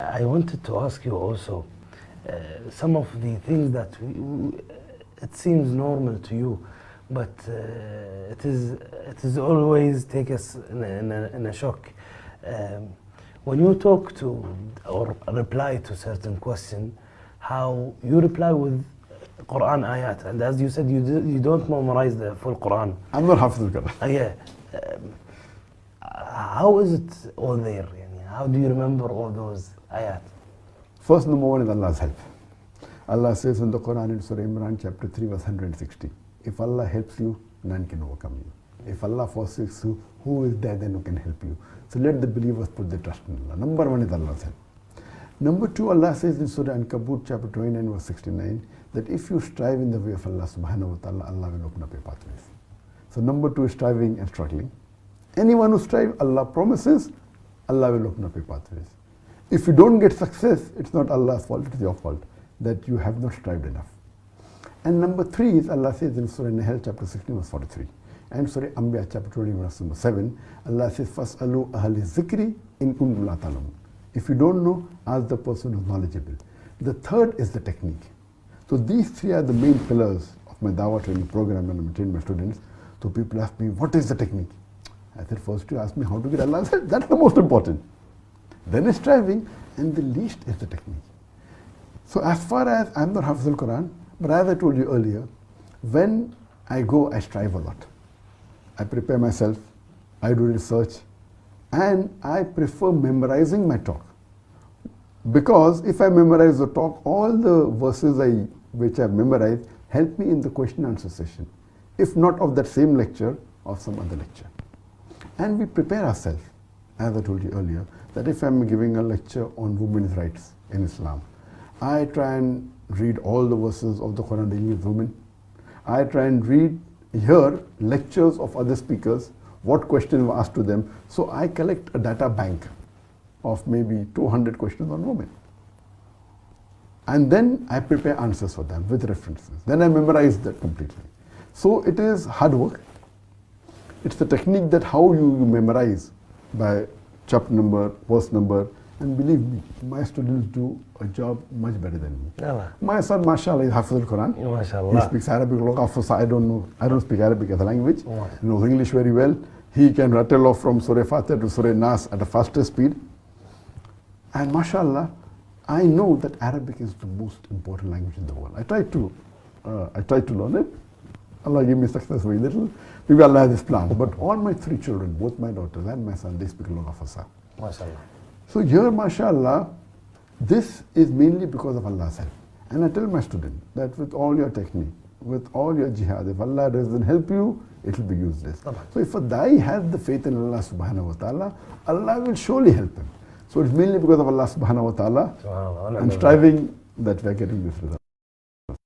I wanted to ask you also some of the things that it seems normal to you, but it is always take us in a shock. When you talk to or reply to certain question, how you reply with Quran ayat, and as you said, you don't memorize the full Quran. I'm not Hafiz al-Quran. Yeah. How is it all there? Yani, how do you remember all those ayat? First, number one is Allah's help. Allah says in the Quran in Surah Imran chapter 3 verse 160, if Allah helps you, none can overcome you. If Allah forsakes you, who is there then who can help you? So let the believers put their trust in Allah. Number one is Allah's help. Number two, Allah says in Surah Ankabut chapter 29 verse 69 that if you strive in the way of Allah subhanahu wa ta'ala, Allah will open up your pathways. So number two is striving and struggling. Anyone who strives, Allah promises, Allah will open up your pathways. If you don't get success, it's not Allah's fault, it's your fault, that you have not strived enough. And number three is Allah says in Surah Nahl chapter 16 verse 43. And Surah Anbiya chapter 20 verse number 7, Allah says, فَاسْأَلُوا أَهْلِ الذِّكْرِ إِن كُنتُمْ لَا تَعْلَمُونَ. If you don't know, ask the person who is knowledgeable. The third is the technique. So these three are the main pillars of my Dawah training program when I'm training my students. So people ask me, what is the technique? I said, first you ask me how to get Allah's help. That's the most important. Then is striving, and the least is the technique. So as far as I'm not Hafiz al-Quran, but as I told you earlier, when I go, I strive a lot. I prepare myself, I do research, and I prefer memorizing my talk. Because if I memorize the talk, all the verses which I've memorized help me in the question and answer session. If not of that same lecture, of some other lecture. And we prepare ourselves, as I told you earlier, that if I'm giving a lecture on women's rights in Islam, I try and read all the verses of the Quran dealing with women. I try and hear lectures of other speakers, what questions were asked to them. So I collect a data bank of maybe 200 questions on women. And then I prepare answers for them with references. Then I memorize that completely. So it is hard work. It's the technique that how you memorize by chapter number, verse number, and believe me, my students do a job much better than me. Yeah. My son, mashallah, is Hafiz al-Quran. MashaAllah. He speaks Arabic. I don't know. I don't speak Arabic as a language. He knows English very well. He can rattle off from Surah Fatiha to Surah Nas at a faster speed. And mashallah, I know that Arabic is the most important language in the world. I try to learn it. Allah gave me success very little. Maybe Allah has His plan. But all my three children, both my daughters and my son, they speak Lugha Fasah. MashaAllah. So here, mashallah, this is mainly because of Allah's help. And I tell my students that with all your technique, with all your jihad, if Allah doesn't help you, it will be useless. So if a da'i has the faith in Allah subhanahu wa ta'ala, Allah will surely help him. So it's mainly because of Allah subhanahu wa ta'ala and striving that we are getting this result.